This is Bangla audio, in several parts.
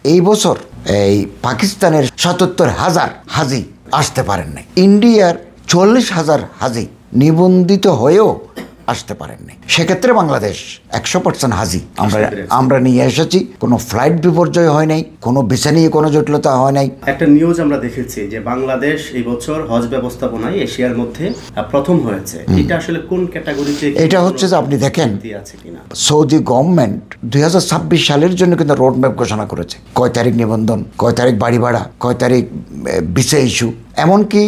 এই বছর এই পাকিস্তানের ৭৭,০০০ হাজি আসতে পারেন নাই, ইন্ডিয়ার ৪০,০০০ হাজি নিবন্ধিত হয়েও আসতে পারেননি। সেক্ষেত্রে বাংলাদেশ ১০০% হাজি আমরা নিয়ে এসেছি। কোনো ফ্লাইট বিপর্যয় হয় নাই, কোনো ভিসা নিয়ে কোনো জটিলতা হয় নাই। একটা নিউজ আমরা দেখেছি যে বাংলাদেশ এই বছর হজ ব্যবস্থাপনায় এশিয়ার মধ্যে প্রথম হয়েছে। এটা আসলে কোন ক্যাটাগরিতে? এটা হচ্ছে যে আপনি দেখেন সৌদি গভর্নমেন্ট ২০২৬ সালের জন্য কিন্তু রোড ম্যাপ ঘোষণা করেছে। কয় তারিখ নিবন্ধন, কয় তারিখ বাড়ি ভাড়া, কয় তারিখ ভিসা ইস্যু, এমনকি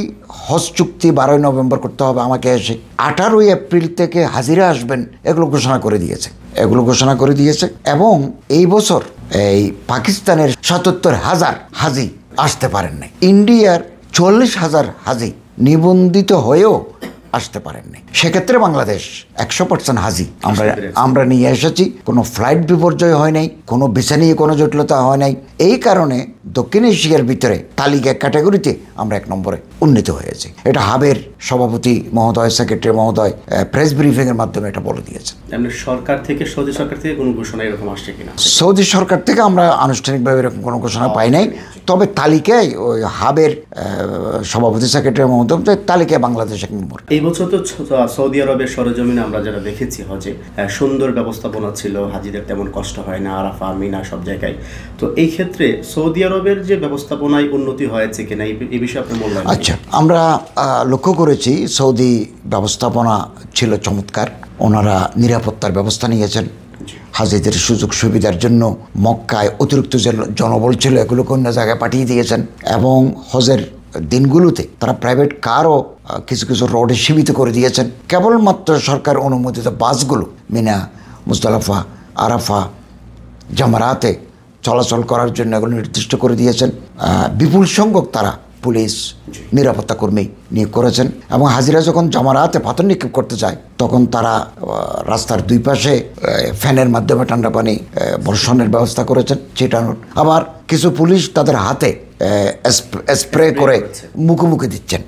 হজ চুক্তি ১২ নভেম্বর করতে হবে আমাকে এসে, ১৮ এপ্রিল থেকে হাজিরা আসবেন, এগুলো ঘোষণা করে দিয়েছে। এবং এই বছর এই পাকিস্তানের ৭৭,০০০ হাজি আসতে পারেন নাই, ইন্ডিয়ার ৪০,০০০ হাজি নিবন্ধিত হয়েও আসতে পারেননি। সেক্ষেত্রে বাংলাদেশ ১০০% হাজি আমরা নিয়ে এসেছি। কোনো ফ্লাইট বিপর্যয় হয় নাই, কোনো ভিসা নিয়ে কোনো জটিলতা হয় নাই। এই কারণে দক্ষিণ এশিয়ার ভিতরে তালিকা ক্যাটাগরিতে আমরা ১ নম্বরে উন্নীত হয়েছি। এটা হাবের সভাপতি মহোদয়, সেক্রেটারি মহোদয় প্রেস ব্রিফিংয়ের মাধ্যমে এটা বলে দিয়েছে। সৌদি সরকার থেকে কোনো ঘোষণা এরকম আসছে কিনা? সৌদি সরকার থেকে আমরা আনুষ্ঠানিকভাবে এরকম কোনো ঘোষণা পাই নাই, তবে তালিকায় ওই হাবের সভাপতি সেক্রেটারি মহোদয় তালিকায় বাংলাদেশ ১ নম্বর। এই বছর তো সৌদি আরবের সরজমিনে আমরা যারা দেখেছি হজে সুন্দর ব্যবস্থাপনা ছিল, হাজিদের তেমন কষ্ট হয় না, আরাফা মিনা সব জায়গায়। তো এই ক্ষেত্রে সৌদি আরবের যে ব্যবস্থাপনায় উন্নতি হয়েছে কিনা এই বিষয়ে আপনার মূল্যায়ন? আচ্ছা, আমরা লক্ষ্য করেছি সৌদি ব্যবস্থাপনা ছিল চমৎকার। ওনারা নিরাপত্তার ব্যবস্থা নিয়েছেন, হাজিদের সুযোগ সুবিধার জন্য মক্কায় অতিরিক্ত যে জনবল ছিল এগুলোকে অন্য জায়গায় পাঠিয়ে দিয়েছেন। এবং হজের দিনগুলোতে তারা প্রাইভেট কারও কিছু কিছু রোডে সীমিত করে দিয়েছেন। কেবলমাত্র সরকার অনুমোদিত বাসগুলো মিনা, মুজদালিফা, আরাফা, জামারাতে চলাচল করার জন্য এগুলো নির্দিষ্ট করে দিয়েছেন। বিপুল সংখ্যক তারা পুলিশ, নিরাপত্তা কর্মী নিয়োগ করেছেন। এবং হাজিরা যখন জামারাতে পাথর নিক্ষেপ করতে যায় তখন তারা রাস্তার দুই পাশে ফ্যানের মাধ্যমে ঠান্ডা পানি বর্ষণের ব্যবস্থা করেছেন, ছিটানোর। আবার কিছু পুলিশ তাদের হাতে স্প্রে করে মুখোমুখি দিচ্ছেন।